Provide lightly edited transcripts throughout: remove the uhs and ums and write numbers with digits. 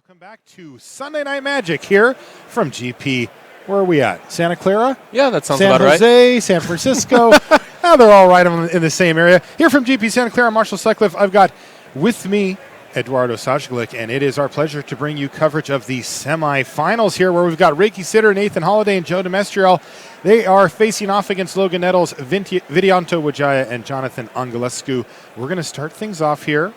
Welcome back to Sunday Night Magic here from GP. Where are we at? Santa Clara? Yeah, that sounds San about Jose, right. San Francisco. They're all right in the same area. Here from GP Santa Clara, Marshall Sutcliffe. I've got with me Eduardo Sajglik, and it is our pleasure to bring you coverage of the semifinals here, where we've got Sidher, Nathan Holiday, and Joe Demestrio. They are facing off against Logan, Nettles, Vidianto, Wijaya, and Jonathan Anghelescu. We're going to start things off here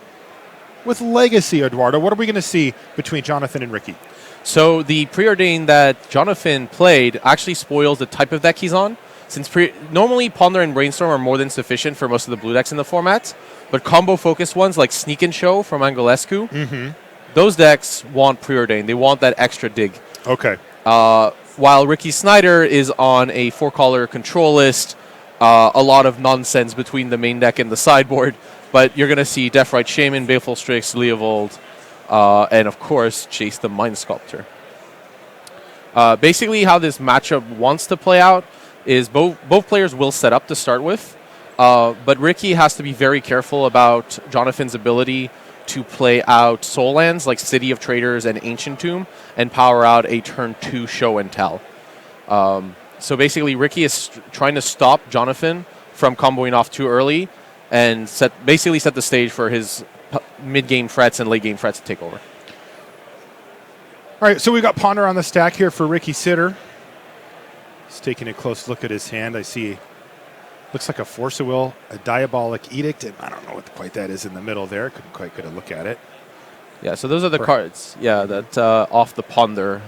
with Legacy, Eduardo. What are we going to see between Jonathan and Ricky? So the preordained that Jonathan played actually spoils the type of deck he's on. Since normally Ponder and Brainstorm are more than sufficient for most of the blue decks in the format, but combo-focused ones like Sneak and Show from Anghelescu, those decks want preordained. They want that extra dig. Okay. While Ricky Snyder is on a four-color control list, a lot of nonsense between the main deck and the sideboard, but you're going to see Deathrite Shaman, Baleful Strix, Leovold, and of course, Chase the Mind Sculptor. Basically, how this matchup wants to play out is both players will set up to start with, but Ricky has to be very careful about Jonathan's ability to play out soul lands like City of Traders and Ancient Tomb and power out a turn 2 Show and Tell. So basically, Ricky is trying to stop Jonathan from comboing off too early and basically set the stage for his mid-game threats and late-game threats to take over. All right, so we've got Ponder on the stack here for Ricky Sidher. He's taking a close look at his hand. I see, looks like a Force of Will, a Diabolic Edict, and I don't know what quite that is in the middle there. Couldn't quite get a look at it. Yeah, so those are the cards. Yeah, that off the Ponder.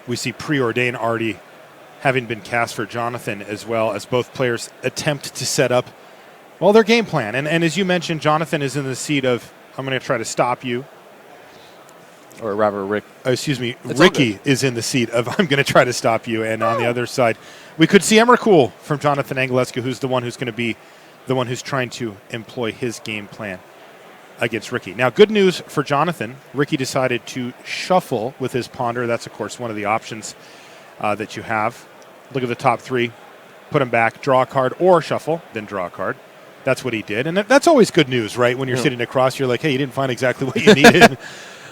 We see Preordain already having been cast for Jonathan, as well as both players attempt to set up, well, their game plan. And as you mentioned, Jonathan is in the seat of, I'm going to try to stop you. Or rather, Ricky is in the seat of, I'm going to try to stop you. And on the other side, we could see Emrakul from Jonathan Anghelescu, who's the one who's going to be the one who's trying to employ his game plan against Ricky. Now, good news for Jonathan. Ricky decided to shuffle with his Ponder. That's, of course, one of the options that you have. Look at the top three. Put them back, draw a card, or shuffle, then draw a card. That's what he did. And that's always good news, right? When you're sitting across, you're like, hey, you didn't find exactly what you needed.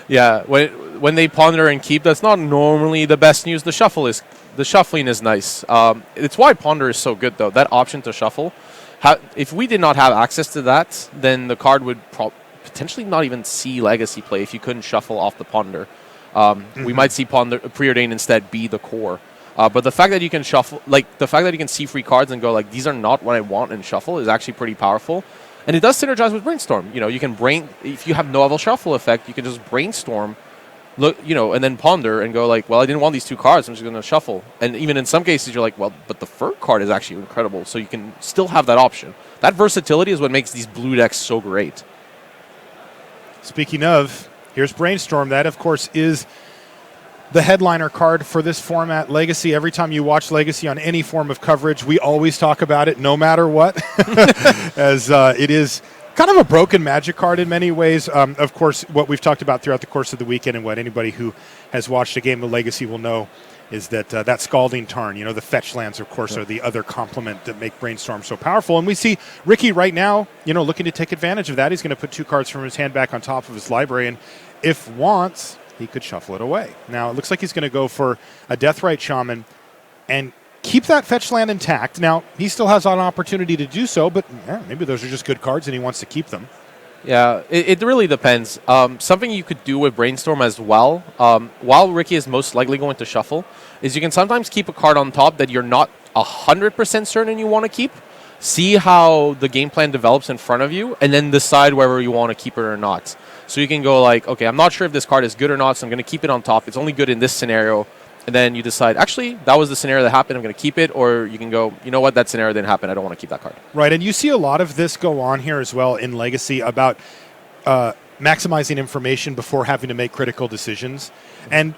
Yeah, when they ponder and keep, that's not normally the best news. The shuffling is nice. It's why ponder is so good, though. That option to shuffle. If we did not have access to that, then the card would potentially not even see legacy play if you couldn't shuffle off the ponder. We might see ponder preordained instead be the core. But the fact that you can shuffle, like the fact that you can see free cards and go like these are not what I want and shuffle is actually pretty powerful. And it does synergize with Brainstorm. You know, you can if you have no level shuffle effect, you can just Brainstorm, and then ponder and go like, well, I didn't want these two cards, I'm just going to shuffle. And even in some cases, you're like, well, but the third card is actually incredible, so you can still have that option. That versatility is what makes these blue decks so great. Speaking of, here's Brainstorm. That, of course, is the headliner card for this format, Legacy. Every time you watch Legacy on any form of coverage, we always talk about it, no matter what, as it is kind of a broken Magic card in many ways. Of course, what we've talked about throughout the course of the weekend and what anybody who has watched a game of Legacy will know is that that Scalding Tarn, the fetch lands, of course, are the other complement that make Brainstorm so powerful. And we see Ricky right now, looking to take advantage of that. He's going to put two cards from his hand back on top of his library, and if wants, he could shuffle it away. Now, it looks like he's going to go for a Deathrite Shaman and keep that fetch land intact. Now, he still has an opportunity to do so, but maybe those are just good cards and he wants to keep them. Yeah, it really depends. Something you could do with Brainstorm as well, while Ricky is most likely going to shuffle, is you can sometimes keep a card on top that you're not 100% certain you want to keep. See how the game plan develops in front of you, and then decide whether you want to keep it or not. So you can go like, okay, I'm not sure if this card is good or not, so I'm going to keep it on top. It's only good in this scenario. And then you decide, actually, that was the scenario that happened. I'm going to keep it. Or you can go, you know what, that scenario didn't happen. I don't want to keep that card. Right, and you see a lot of this go on here as well in Legacy about maximizing information before having to make critical decisions. And,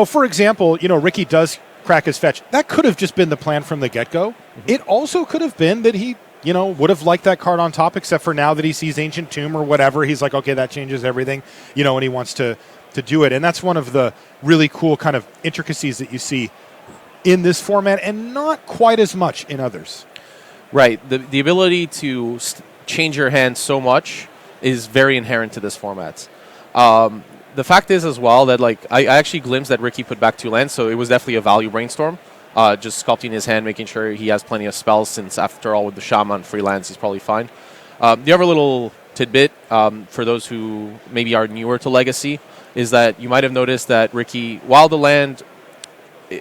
for example, Ricky does crack his fetch. That could have just been the plan from the get-go. It also could have been that he would have liked that card on top, except for now that he sees Ancient Tomb or whatever, he's like, okay, that changes everything, and he wants to do it. And that's one of the really cool kind of intricacies that you see in this format and not quite as much in others. Right. The ability to change your hand so much is very inherent to this format. the fact is as well that like I actually glimpsed that Ricky put back 2 lands, so it was definitely a value brainstorm. Just sculpting his hand, making sure he has plenty of spells, since after all with the Shaman free lands, he's probably fine. The other little tidbit for those who maybe are newer to Legacy is that you might have noticed that Ricky, while the land,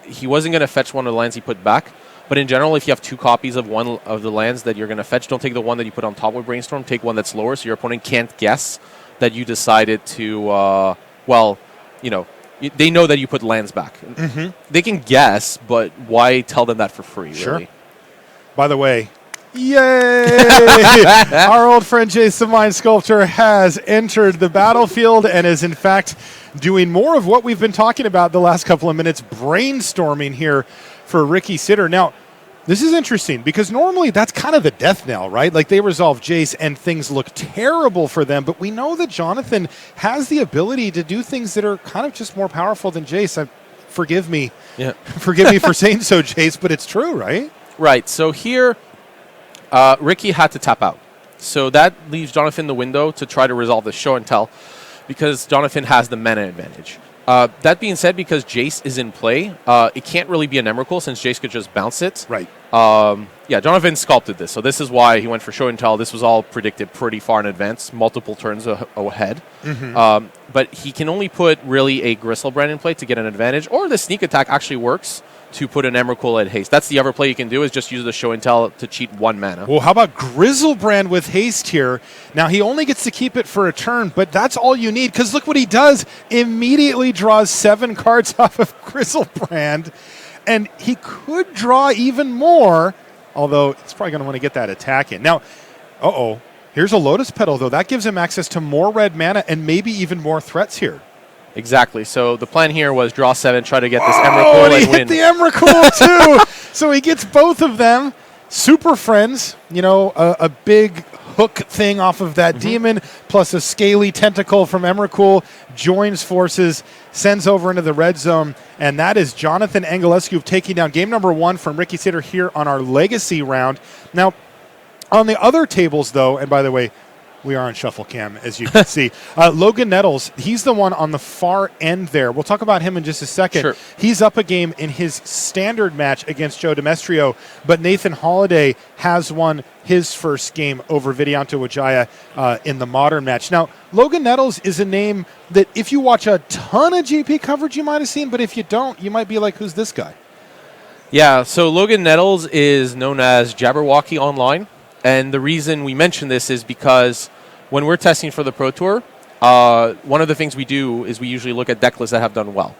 he wasn't going to fetch one of the lands he put back, but in general, if you have 2 copies of one of the lands that you're going to fetch, don't take the one that you put on top of Brainstorm, take one that's lower, so your opponent can't guess that you decided to, they know that you put lands back. Mm-hmm. They can guess, but why tell them that for free, Sure. really? By the way, yay! Our old friend Jason Mind Sculptor has entered the battlefield and is, in fact, doing more of what we've been talking about the last couple of minutes, brainstorming here for Ricky Sidher. Now, this is interesting because normally that's kind of the death knell, right? Like they resolve Jace and things look terrible for them, but we know that Jonathan has the ability to do things that are kind of just more powerful than Jace. Forgive me. Yeah. Forgive me for saying so, Jace, but it's true, right? Right. So here, Ricky had to tap out. So that leaves Jonathan the window to try to resolve the show and tell because Jonathan has the mana advantage. That being said, because Jace is in play, it can't really be an Emrakul since Jace could just bounce it. Right. Jonathan sculpted this, so this is why he went for show and tell. This was all predicted pretty far in advance, multiple turns ahead. Mm-hmm. But he can only put really a Gristlebrand in play to get an advantage, or the sneak attack actually works to put an Emrakul at haste. That's the other play you can do, is just use the show and tell to cheat 1 mana. Well, how about Grizzlebrand with haste here? Now, he only gets to keep it for a turn, but that's all you need, because look what he does. Immediately draws 7 cards off of Grizzlebrand, and he could draw even more, although he's probably going to want to get that attack in. Now, here's a Lotus Petal, though. That gives him access to more red mana and maybe even more threats here. Exactly. So the plan here was draw 7, try to get this Emrakul and he win. hit the Emrakul too. So he gets both of them. Super friends, a big hook thing off of that demon, plus a scaly tentacle from Emrakul, joins forces, sends over into the red zone, and that is Jonathan Anghelescu taking down game number 1 from Ricky Sidher here on our Legacy round. Now, on the other tables, though, and by the way, we are on Shuffle Cam, as you can see. Logan Nettles, he's the one on the far end there. We'll talk about him in just a second. Sure. He's up a game in his standard match against Joe Demestrio, but Nathan Holiday has won his first game over Vidianto Wijaya in the modern match. Now, Logan Nettles is a name that if you watch a ton of GP coverage, you might have seen, but if you don't, you might be like, who's this guy? Yeah, so Logan Nettles is known as Jabberwocky online. And the reason we mention this is because when we're testing for the Pro Tour, one of the things we do is we usually look at deck lists that have done well.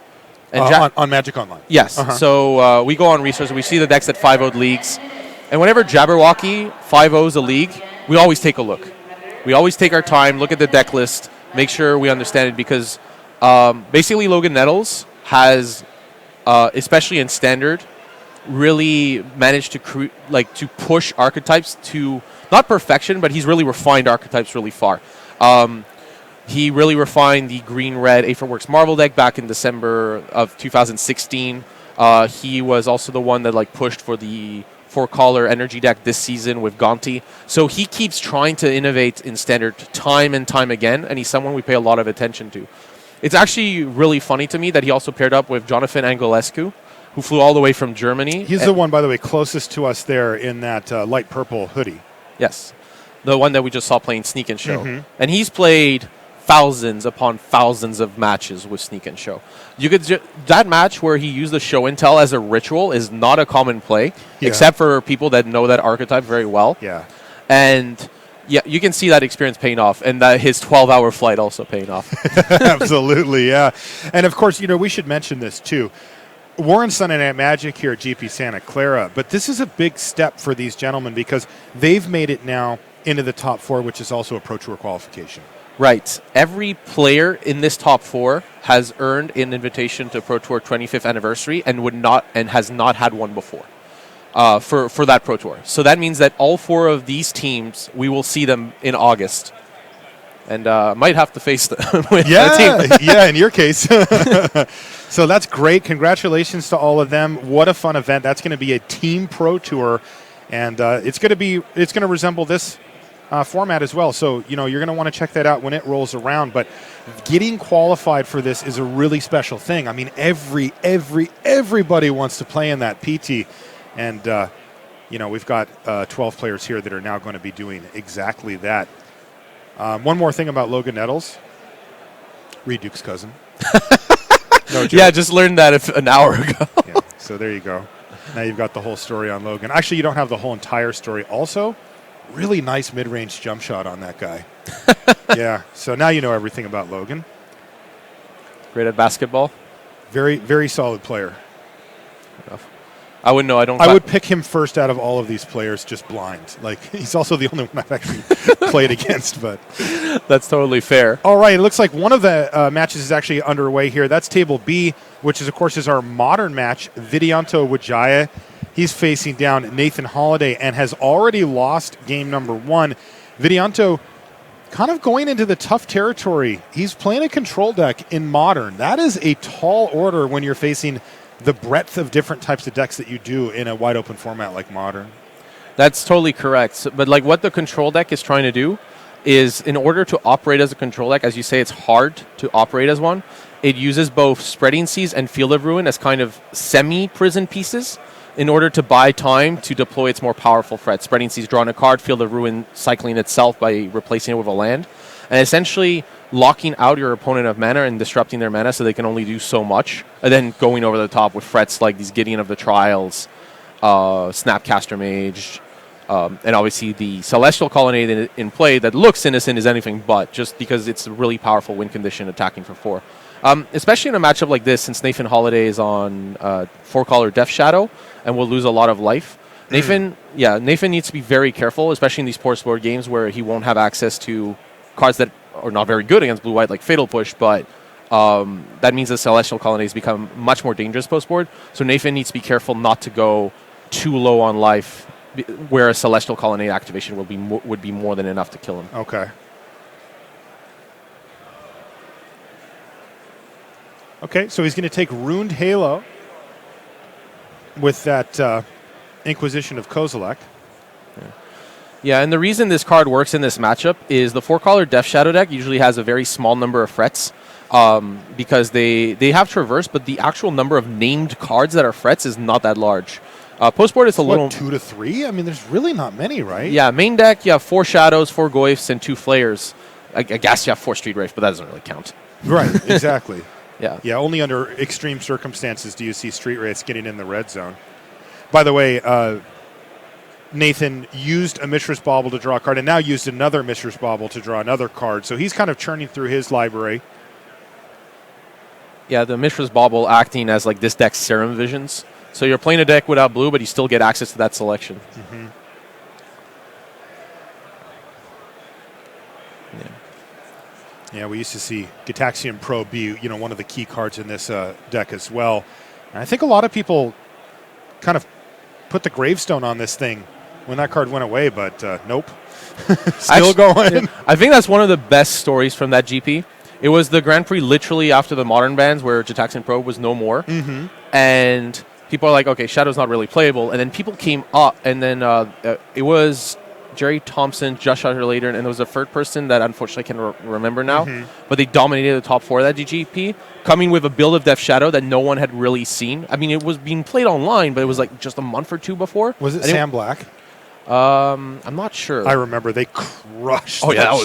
And on Magic Online? Yes. Uh-huh. So we go on research, we see the decks that 5-0'd leagues. And whenever Jabberwocky 5-0's a league, we always take a look. We always take our time, look at the deck list, make sure we understand it, because basically Logan Nettles has, especially in Standard, really managed to to push archetypes to not perfection, but he's really refined archetypes really far. He really refined the green-red Aetherworks Marvel deck back in December of 2016. He was also the one that pushed for the 4-color energy deck this season with Gonti. So he keeps trying to innovate in Standard time and time again, and he's someone we pay a lot of attention to. It's actually really funny to me that he also paired up with Jonathan Anghelescu, who flew all the way from Germany. He's the one, by the way, closest to us there in that light purple hoodie. Yes. The one that we just saw playing Sneak and Show. Mm-hmm. And he's played thousands upon thousands of matches with Sneak and Show. You could that match where he used the Show and Tell as a ritual is not a common play, except for people that know that archetype very well. Yeah. And yeah, you can see that experience paying off, and that his 12-hour flight also paying off. Absolutely, yeah. And of course, we should mention this too. Warren Sunday Night Magic here at GP Santa Clara, but this is a big step for these gentlemen because they've made it now into the top 4, which is also a Pro Tour qualification. Right. Every player in this top 4 has earned an invitation to Pro Tour 25th anniversary and has not had one before for that Pro Tour. So that means that all 4 of these teams, we will see them in August. And might have to face them with a team. Yeah, in your case. So that's great. Congratulations to all of them. What a fun event. That's going to be a team Pro Tour, and it's going to resemble this format as well. So, you're going to want to check that out when it rolls around. But getting qualified for this is a really special thing. I mean, everybody wants to play in that PT. And, we've got 12 players here that are now going to be doing exactly that. One more thing about Logan Nettles. Reed Duke's cousin. No joke. Yeah, just learned that an hour ago. Yeah, so there you go. Now you've got the whole story on Logan. Actually, you don't have the whole entire story. Also, really nice mid-range jump shot on that guy. Yeah, so now you know everything about Logan. Great at basketball. Very, very solid player. Enough. I wouldn't know. I would pick him first out of all of these players, just blind. Like, he's also the only one I've actually played against. But that's totally fair. All right, it looks like one of the matches is actually underway here. That's Table B, which is, of course, is our modern match. Vidianto Wijaya. He's facing down Nathan Holiday and has already lost game number 1. Vidianto kind of going into the tough territory. He's playing a control deck in modern. That is a tall order when you're facing the breadth of different types of decks that you do in a wide open format like modern. That's totally correct. So, but like what the control deck is trying to do is, in order to operate as a control deck, as you say, it's hard to operate as one. It uses both Spreading Seas and Field of Ruin as kind of semi-prison pieces in order to buy time to deploy its more powerful threats. Spreading Seas drawing a card, Field of Ruin cycling itself by replacing it with a land, and essentially locking out your opponent of mana and disrupting their mana so they can only do so much, and then going over the top with threats like these Gideon of the Trials, Snapcaster Mage, and obviously the Celestial Colonnade in play that looks innocent is anything but, just because it's a really powerful win condition attacking for 4. Especially in a matchup like this, since Nathan Holiday is on 4-color Death Shadow and will lose a lot of life. Nathan needs to be very careful, especially in these post board games where he won't have access to cards that are not very good against blue-white, like Fatal Push, but that means the Celestial Colonnades become much more dangerous post-board. So Nathan needs to be careful not to go too low on life, where a Celestial Colonnade activation would be more than enough to kill him. Okay. Okay, so he's going to take Ruined Halo with that Inquisition of Kozilek. Yeah, and the reason this card works in this matchup is the 4-color Death Shadow deck usually has a very small number of threats because they have Traverse, but the actual number of named cards that are threats is not that large. Postboard is a little... 2 to 3? I mean, there's really not many, right? Yeah, main deck, you have 4 Shadows, 4 Goyfs, and 2 Flayers. I guess you have 4 Street Wraith, but that doesn't really count. Right, exactly. Yeah. Yeah, only under extreme circumstances do you see Street Wraiths getting in the red zone. By the way, Nathan used a Mishra's Bauble to draw a card and now used another Mishra's Bauble to draw another card. So he's kind of churning through his library. Yeah, the Mishra's Bauble acting as like this deck's Serum Visions. So you're playing a deck without blue, but you still get access to that selection. Mm-hmm. Yeah, we used to see Gitaxian Pro be, one of the key cards in this deck as well. And I think a lot of people kind of put the gravestone on this thing when that card went away, but nope. Still going. I think that's one of the best stories from that GP. It was the Grand Prix literally after the modern bans where Gitaxian Pro was no more. Mm-hmm. And people are like, okay, Shadow's not really playable. And then people came up, and then it was Jerry Thompson, Josh Later, and there was a third person that unfortunately I can't remember now. Mm-hmm. But they dominated the top 4 of that GP, coming with a build of Death Shadow that no one had really seen. I mean, it was being played online, but it was like just a month or 2 before. Was it Sam Black? I'm not sure. I remember they crushed. Oh yeah,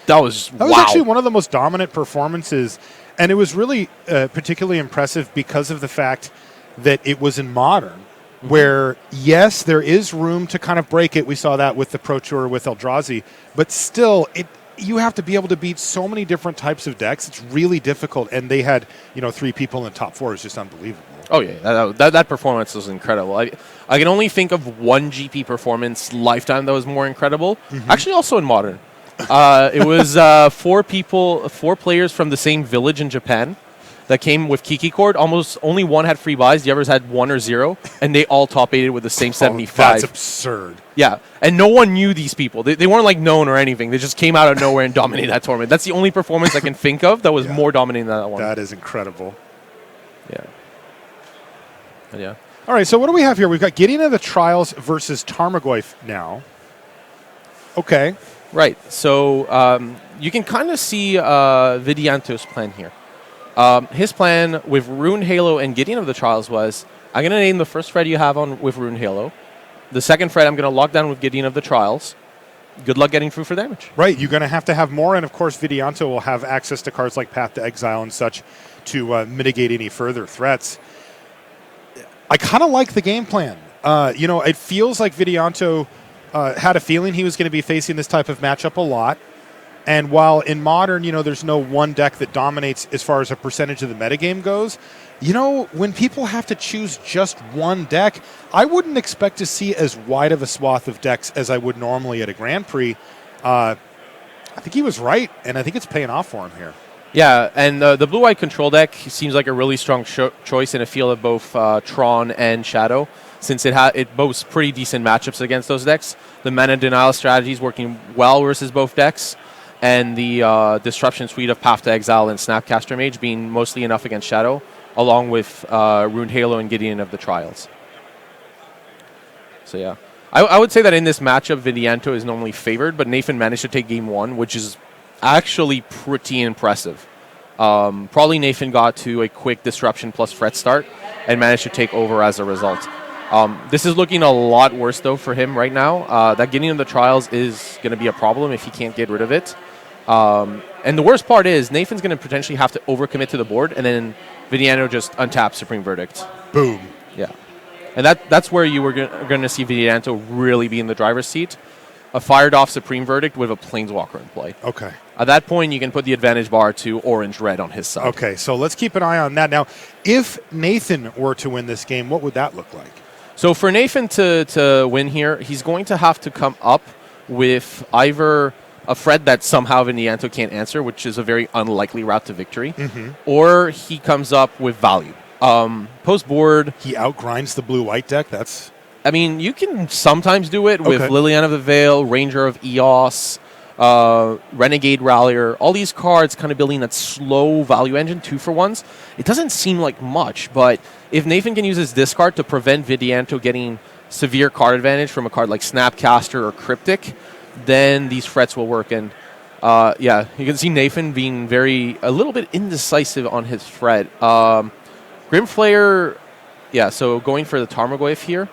that was wow. Actually one of the most dominant performances, and it was really particularly impressive because of the fact that it was in modern. Mm-hmm. Where, yes, there is room to kind of break it. We saw that with the Pro Tour with Eldrazi. But still, you have to be able to beat so many different types of decks. It's really difficult. And they had, 3 people in the top 4. It's just unbelievable. Oh, yeah. That performance was incredible. I can only think of one GP performance lifetime that was more incredible. Mm-hmm. Actually, also in modern. It was 4 players from the same village in Japan that came with Kiki Cord. Almost only one had free buys. The others had 1 or 0, and they all top 8'd with the same 75. That's absurd. Yeah, and no one knew these people. They weren't like known or anything. They just came out of nowhere and dominated that tournament. That's the only performance I can think of that was more dominating than that one. That is incredible. Yeah. All right, so what do we have here? We've got Gideon of the Trials versus Tarmogoyf now. Okay. Right. So you can kind of see Vidianto's plan here. His plan with Rune Halo and Gideon of the Trials was, I'm going to name the first Fred you have on with Rune Halo. The second Fred I'm going to lock down with Gideon of the Trials. Good luck getting through for damage. Right. You're going to have more, and of course Vidianto will have access to cards like Path to Exile and such to mitigate any further threats. I kind of like the game plan. It feels like Vidianto had a feeling he was going to be facing this type of matchup a lot. And while in Modern, there's no one deck that dominates as far as a percentage of the metagame goes, when people have to choose just one deck, I wouldn't expect to see as wide of a swath of decks as I would normally at a Grand Prix. I think he was right, and I think it's paying off for him here. Yeah, and the blue-white control deck seems like a really strong choice in a field of both Tron and Shadow, since it boasts pretty decent matchups against those decks. The mana denial strategy is working well versus both decks, and the Disruption suite of Path to Exile and Snapcaster Mage being mostly enough against Shadow, along with Rune Halo and Gideon of the Trials. So yeah, I would say that in this matchup, Vidianto is normally favored, but Nathan managed to take game one, which is actually pretty impressive. Probably Nathan got to a quick Disruption plus Fret start and managed to take over as a result. This is looking a lot worse, though, for him right now. That Gideon of the Trials is going to be a problem if he can't get rid of it. And the worst part is Nathan's going to potentially have to overcommit to the board, and then Vidianto just untaps Supreme Verdict. Boom. Yeah. And that's where you were going to see Vidianto really be in the driver's seat. A fired-off Supreme Verdict with a Planeswalker in play. Okay. At that point, you can put the advantage bar to orange-red on his side. Okay, so let's keep an eye on that. Now, if Nathan were to win this game, what would that look like? So for Nathan to win here, he's going to have to come up with either a Fred that somehow Vidianto can't answer, which is a very unlikely route to victory, or he comes up with value. Post-board... He outgrinds the blue-white deck? I mean, you can sometimes do it with Liliana of the Veil, Ranger of Eos, Renegade Rallier, all these cards kind of building that slow value engine, 2-for-1s. It doesn't seem like much, but if Nathan can use his discard to prevent Vidianto getting severe card advantage from a card like Snapcaster or Cryptic, then these threats will work. And you can see Nathan being a little bit indecisive on his threat. Grimflayer, so going for the Tarmogoyf here.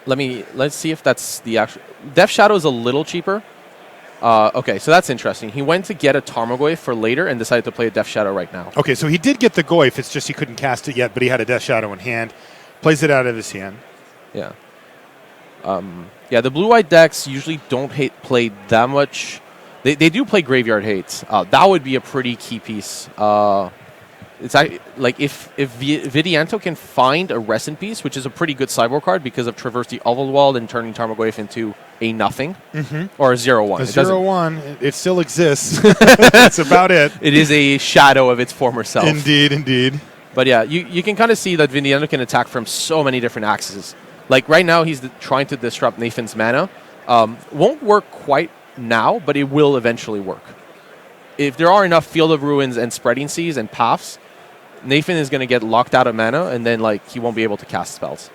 Let's see if that's the actual... Death Shadow is a little cheaper. Okay, so that's interesting. He went to get a Tarmogoyf for later and decided to play a Death Shadow right now. Okay, so he did get the Goyf. It's just he couldn't cast it yet, but he had a Death Shadow in hand. Plays it out of his hand. Yeah. The blue-white decks usually don't play that much. They do play Graveyard Hates. That would be a pretty key piece. It's like if Vidianto can find a Rest in Peace, which is a pretty good sideboard card because of Traverse the Ulvalwald and turning Tarmogoyf into a nothing or a 0/1. A 0/1, it still exists. That's about it. It is a shadow of its former self. Indeed. But yeah, you can kind of see that Vidianto can attack from so many different axes. Like right now, he's trying to disrupt Nathan's mana. Won't work quite now, but it will eventually work. If there are enough Field of Ruins and Spreading Seas and Paths, Nathan is going to get locked out of mana, and then he won't be able to cast spells.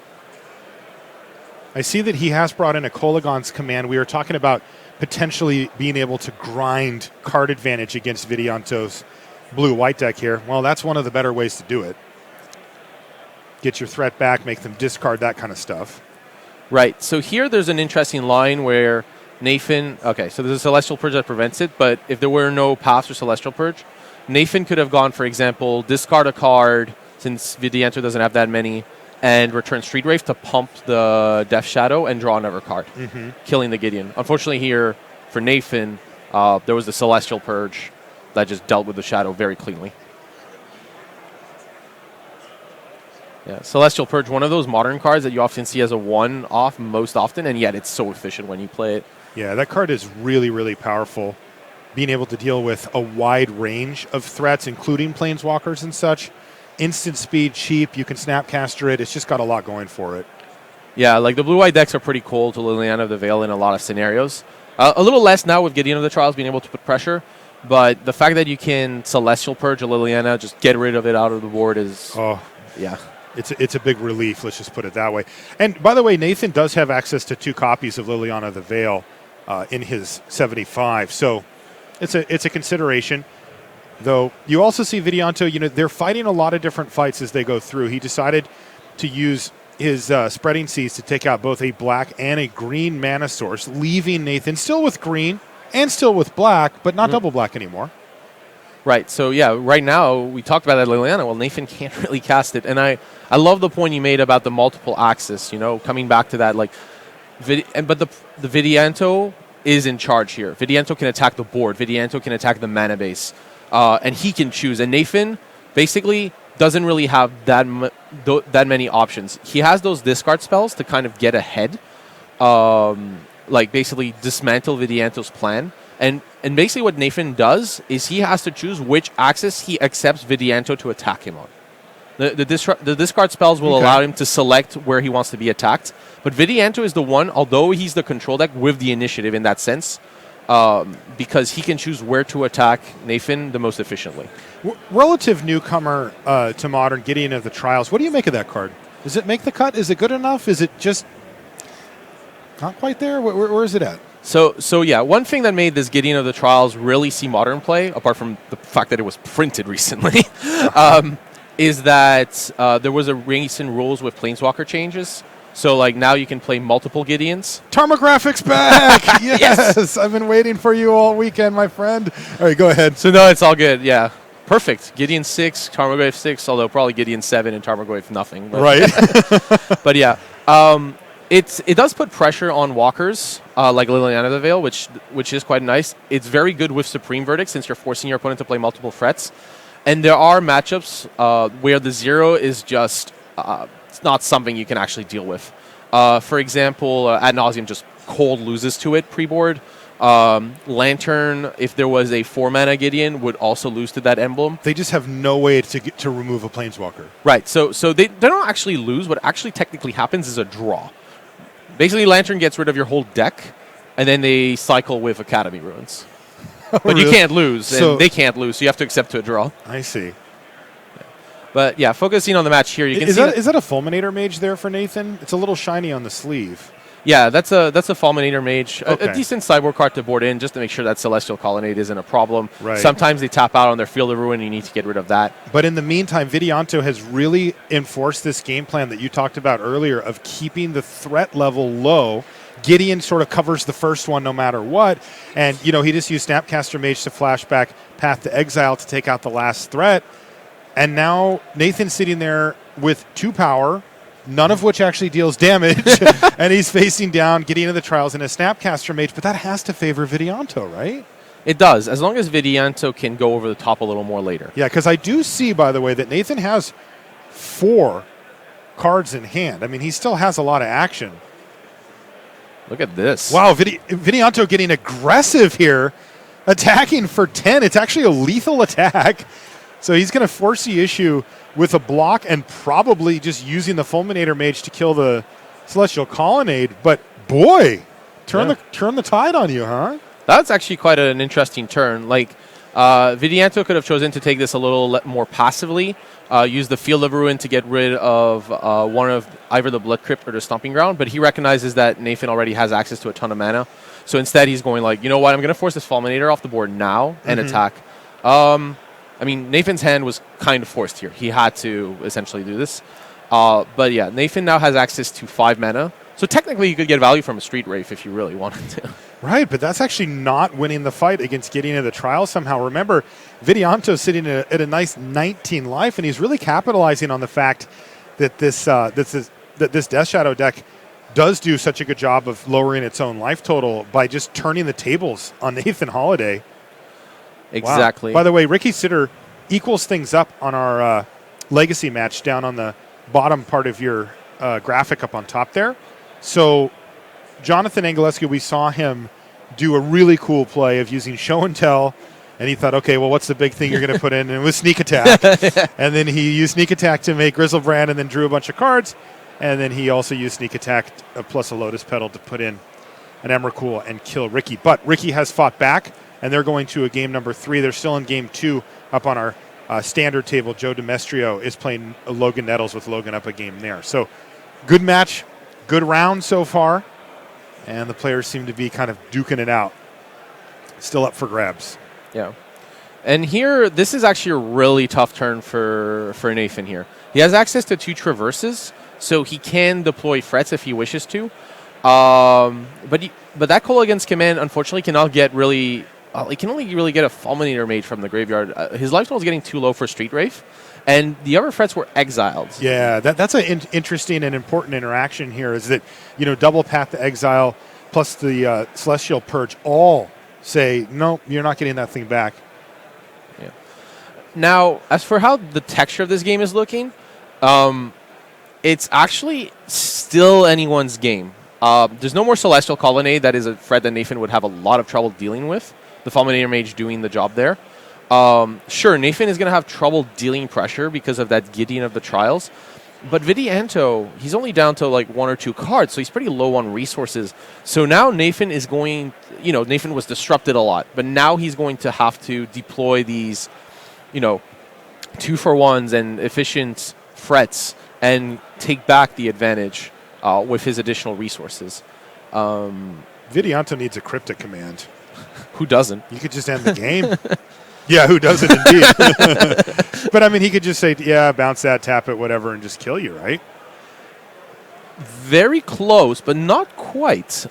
I see that he has brought in a Kolagon's command. We were talking about potentially being able to grind card advantage against Vidianto's blue-white deck here. Well, that's one of the better ways to do it. Get your threat back, make them discard, that kind of stuff. Right. So here there's an interesting line where Nathan... Okay, so there's a Celestial Purge that prevents it, but if there were no Paths or Celestial Purge, Nathan could have gone, for example, discard a card, since Vidianto doesn't have that many, and return Street Wraith to pump the Death Shadow and draw another card, killing the Gideon. Unfortunately here, for Nathan, there was the Celestial Purge that just dealt with the Shadow very cleanly. Yeah, Celestial Purge, one of those modern cards that you often see as a one-off most often, and yet it's so efficient when you play it. Yeah, that card is really, really powerful. Being able to deal with a wide range of threats, including Planeswalkers and such. Instant speed, cheap, you can Snapcaster it. It's just got a lot going for it. Yeah, like the blue-white decks are pretty cool to Liliana of the Veil in a lot of scenarios. A little less now with Gideon of the Trials being able to put pressure, but the fact that you can Celestial Purge a Liliana, just get rid of it out of the board is... Oh. Yeah. It's a big relief, let's just put it that way. And by the way, Nathan does have access to 2 copies of Liliana the Veil in his 75, so it's a consideration. Though you also see Vidianto, they're fighting a lot of different fights as they go through. He decided to use his spreading seas to take out both a black and a green mana source, leaving Nathan still with green and still with black, but not double black anymore. Right. So, yeah, right now, we talked about that Liliana. Well, Nathan can't really cast it. And I love the point you made about the multiple axis, coming back to that. But the Vidianto is in charge here. Vidianto can attack the board. Vidianto can attack the mana base. And he can choose. And Nathan basically doesn't really have that many options. He has those discard spells to kind of get ahead, basically dismantle Vidianto's plan. And basically what Nathan does is he has to choose which axis he accepts Vidianto to attack him on. The discard spells will allow him to select where he wants to be attacked. But Vidianto is the one, although he's the control deck with the initiative in that sense, because he can choose where to attack Nathan the most efficiently. Relative newcomer to Modern, Gideon of the Trials. What do you make of that card? Does it make the cut? Is it good enough? Is it just not quite there? Where is it at? So yeah, one thing that made this Gideon of the Trials really see Modern play, apart from the fact that it was printed recently, is that there was a recent rules with Planeswalker changes. So now you can play multiple Gideons. Tarmographic's back! Yes! I've been waiting for you all weekend, my friend. All right, go ahead. So no, it's all good, yeah. Perfect. Gideon 6, Tarmogoyf 6, although probably Gideon 7 and Tarmogoyf nothing. But right. But yeah. It does put pressure on walkers, like Liliana the Veil, which is quite nice. It's very good with Supreme Verdict since you're forcing your opponent to play multiple threats. And there are matchups where the 0 is just it's not something you can actually deal with. For example, Ad Nauseam just cold loses to it pre-board. Lantern, if there was a 4-mana Gideon, would also lose to that emblem. They just have no way to remove a Planeswalker. Right, so they don't actually lose. What actually technically happens is a draw. Basically, Lantern gets rid of your whole deck, and then they cycle with Academy Ruins. But really? You can't lose, and they can't lose, so you have to accept to a draw. I see. But yeah, focusing on the match here, you can see is that a Fulminator Mage there for Nathan? It's a little shiny on the sleeve. Yeah, that's a Fulminator Mage. Okay. A decent sideboard card to board in just to make sure that Celestial Colonnade isn't a problem. Right. Sometimes they tap out on their Field of Ruin and you need to get rid of that. But in the meantime, Vidianto has really enforced this game plan that you talked about earlier of keeping the threat level low. Gideon sort of covers the first one no matter what. And, he just used Snapcaster Mage to flashback Path to Exile to take out the last threat. And now Nathan's sitting there with 2 power, none of which actually deals damage, and he's facing down, getting into the Trials in a Snapcaster Mage, but that has to favor Vidianto, right? It does, as long as Vidianto can go over the top a little more later. Yeah, because I do see, by the way, that Nathan has 4 cards in hand. I mean, he still has a lot of action. Look at this. Wow, Vidianto getting aggressive here, attacking for 10. It's actually a lethal attack. So he's going to force the issue with a block and probably just using the Fulminator Mage to kill the Celestial Colonnade. But boy, turn the tide on you, huh? That's actually quite an interesting turn. Vidianto could have chosen to take this a little more passively, use the Field of Ruin to get rid of one of either the Blood Crypt or the Stomping Ground, but he recognizes that Nathan already has access to a ton of mana. So instead he's going you know what, I'm going to force this Fulminator off the board now and attack. Nathan's hand was kind of forced here. He had to essentially do this. But yeah, Nathan now has access to 5 mana. So technically you could get value from a Street Wraith if you really wanted to. Right, but that's actually not winning the fight against getting into the Trial somehow. Remember, Vidianto's sitting at a nice 19 life, and he's really capitalizing on the fact that this Death Shadow deck does do such a good job of lowering its own life total by just turning the tables on Nathan Holiday. Exactly. Wow. By the way, Ricky Sidher equals things up on our Legacy match down on the bottom part of your graphic up on top there. So Jonathan Anghelescu, we saw him do a really cool play of using Show and Tell, and he thought, okay, well, what's the big thing you're going to put in? And it was Sneak Attack. And then he used Sneak Attack to make Grizzlebrand and then drew a bunch of cards. And then he also used Sneak Attack plus a Lotus Petal to put in an Emrakul and kill Ricky. But Ricky has fought back, and they're going to a game number 3. They're still in game 2 up on our standard table, Joe Demestrio is playing Logan Nettles with Logan up a game there. So good match, good round so far, and the players seem to be kind of duking it out. Still up for grabs. Yeah. And here, this is actually a really tough turn for Nathan here. He has access to 2 traverses, so he can deploy frets if he wishes to. But that Kolaghan's command, unfortunately, cannot get really... he can only really get a Fulminator mage from the graveyard. His life total is getting too low for Street Wraith, and the other frets were exiled. Yeah, that's an interesting and important interaction here, is that, double path to exile plus the Celestial Purge all say, no, you're not getting that thing back. Yeah. Now, as for how the texture of this game is looking, it's actually still anyone's game. There's no more Celestial Colonnade. That is a threat that Nathan would have a lot of trouble dealing with. The Fulminator Mage doing the job there. Sure, Nathan is going to have trouble dealing pressure because of that Gideon of the Trials. But Vidianto, he's only down to like 1 or 2 cards, so he's pretty low on resources. So now Nathan is going, Nathan was disrupted a lot, but now he's going to have to deploy these, 2-for-1s and efficient threats and take back the advantage with his additional resources. Vidianto needs a Cryptic command. Who doesn't? You could just end the game. Yeah, who doesn't indeed? But, I mean, he could just say, yeah, bounce that, tap it, whatever, and just kill you, right? Very close, but not quite.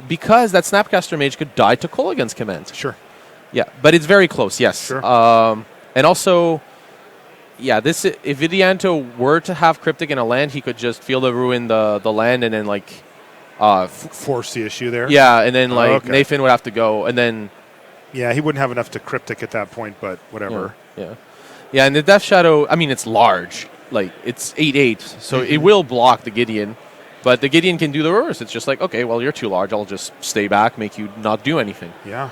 Because that Snapcaster Mage could die to Kolaghan's command. Sure. Yeah, but it's very close, yes. Sure. And also, yeah, if Vidianto were to have Cryptic in a land, he could just Field of Ruin the land and then, force the issue there? Yeah, and then, okay. Nathan would have to go, and then... Yeah, he wouldn't have enough to Cryptic at that point, but whatever. Yeah, and the Death Shadow, I mean, it's large. It's 8/8, so it will block the Gideon. But the Gideon can do the reverse. It's just okay, well, you're too large. I'll just stay back, make you not do anything. Yeah.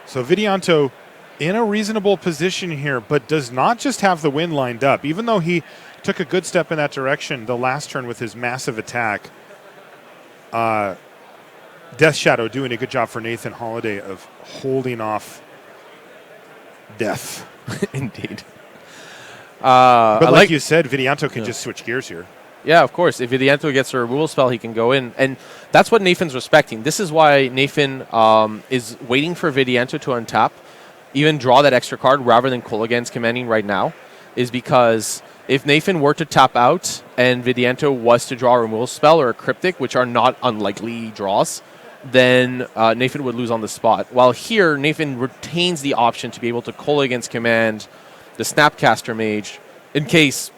So Vidianto in a reasonable position here, but does not just have the win lined up. Even though he took a good step in that direction the last turn with his massive attack, Death Shadow doing a good job for Nathan Holiday of holding off death. Indeed. But like you said, Vidianto can just switch gears here. Yeah, of course. If Vidianto gets a removal spell, he can go in. And that's what Nathan's respecting. This is why Nathan is waiting for Vidianto to untap, even draw that extra card rather than Kolaghan's commanding right now, is because if Nathan were to tap out and Vidianto was to draw a removal spell or a Cryptic, which are not unlikely draws, then Nathan would lose on the spot. While here, Nathan retains the option to be able to Kolaghan's command the Snapcaster Mage in case,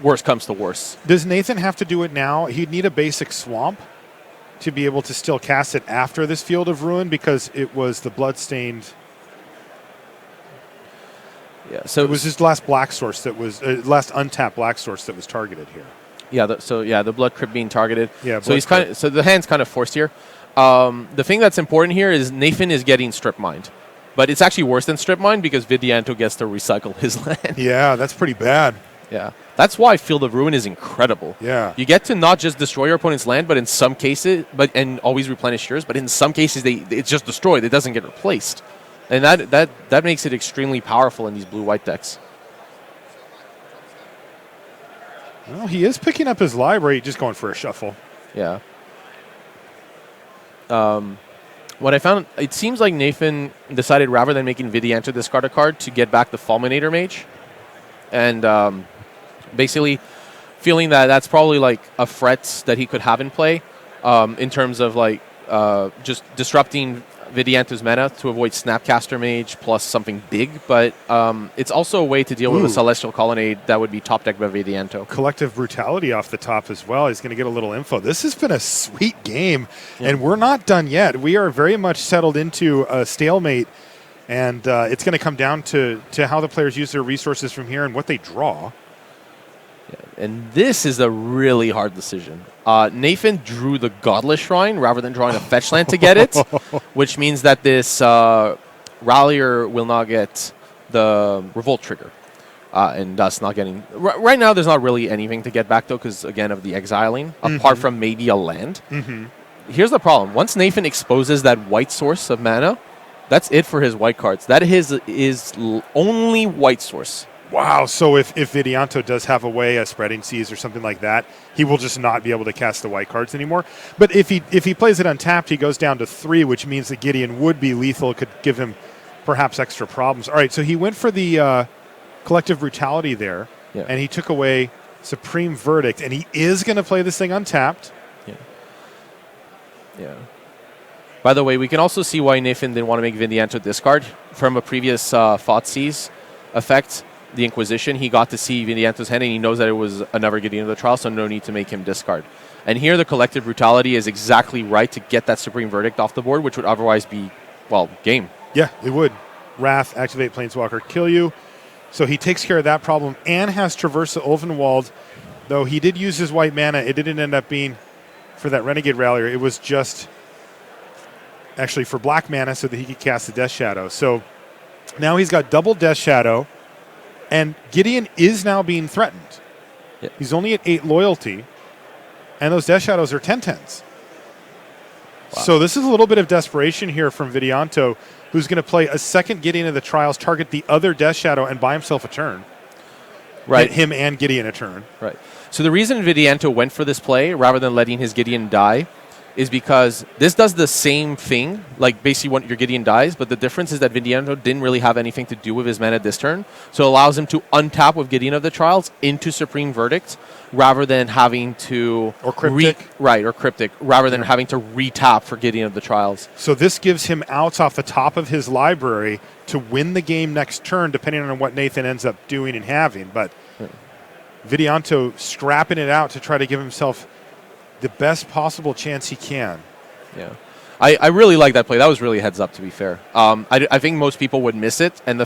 worse comes to worse. Does Nathan have to do it now? He'd need a basic Swamp to be able to still cast it after this Field of Ruin because it was the Bloodstained... Yeah, so it was his last black source that was last untapped black source that was targeted here. Yeah, the Blood Crypt being targeted. Yeah, so the hand's kind of forced here. The thing that's important here is Nathan is getting strip mined, but it's actually worse than strip mined because Vidianto gets to recycle his land. Yeah, that's pretty bad. Yeah, that's why Field of Ruin is incredible. Yeah, you get to not just destroy your opponent's land, but in some cases, and always replenish yours. But in some cases, it's just destroyed. It doesn't get replaced. And that makes it extremely powerful in these blue-white decks. Well, he is picking up his library, just going for a shuffle. Yeah. What I found, it seems like Nathan decided rather than making Vidianto discard a card to get back the Fulminator Mage. And basically feeling that that's probably a threat that he could have in play in terms of just disrupting Vidianto's mana to avoid Snapcaster Mage plus something big, but it's also a way to deal with a Celestial Colonnade that would be top decked by Vidianto. Collective Brutality off the top as well. He's going to get a little info. This has been a sweet game, and we're not done yet. We are very much settled into a stalemate, and it's going to come down to how the players use their resources from here and what they draw. And this is a really hard decision. Nathan drew the Godless Shrine rather than drawing a fetch land to get it, which means that this Rallier will not get the Revolt trigger, and thus not getting... right now, there's not really anything to get back, though, because, again, of the exiling, apart from maybe a land. Here's the problem. Once Nathan exposes that white source of mana, That's it for his white cards. That is only white source. Wow. So if Vidianto does have a way, a spreading seas or something like that, he will just not be able to cast the white cards anymore. But if he plays it untapped, he goes down to 3, which means that Gideon would be lethal. It could give him perhaps extra problems. All right, so he went for the collective brutality there, and he took away Supreme Verdict, and he is going to play this thing untapped. Yeah. By the way, we can also see why Nathan didn't want to make Vidianto discard. From a previous Thoughtseize effect, the Inquisition, he got to see Vidianto's hand, and he knows that it was another Gideon of the Trial, so no need to make him discard. And here the collective brutality is exactly right to get that Supreme Verdict off the board, which would otherwise be, well, game. Yeah, it would. Wrath, activate Planeswalker, kill you. So he takes care of that problem and has Traverse Ulvenwald, though he did use his white mana. It didn't end up being for that Renegade Rallier. It was just actually for black mana so that he could cast the Death Shadow. So now he's got double Death Shadow, and Gideon is now being threatened. Yeah. He's only at 8 loyalty, and those Death Shadows are 10/10s. Wow. So this is a little bit of desperation here from Vidianto, who's going to play a second Gideon of the Trials, target the other Death Shadow, and buy himself a turn. Right. Hit him and Gideon a turn. Right. So the reason Vidianto went for this play, rather than letting his Gideon die, is because this does the same thing, like basically when your Gideon dies, but the difference is that Vidianto didn't really have anything to do with his mana this turn, so it allows him to untap with Gideon of the Trials into Supreme Verdict, rather than having to... Or Cryptic. Or Cryptic, rather than having to retap for Gideon of the Trials. So this gives him outs off the top of his library to win the game next turn, depending on what Nathan ends up doing and having, but Vidianto scrapping it out to try to give himself the best possible chance he can. Yeah. I really like that play. That was really heads up, to be fair. I think most people would miss it, and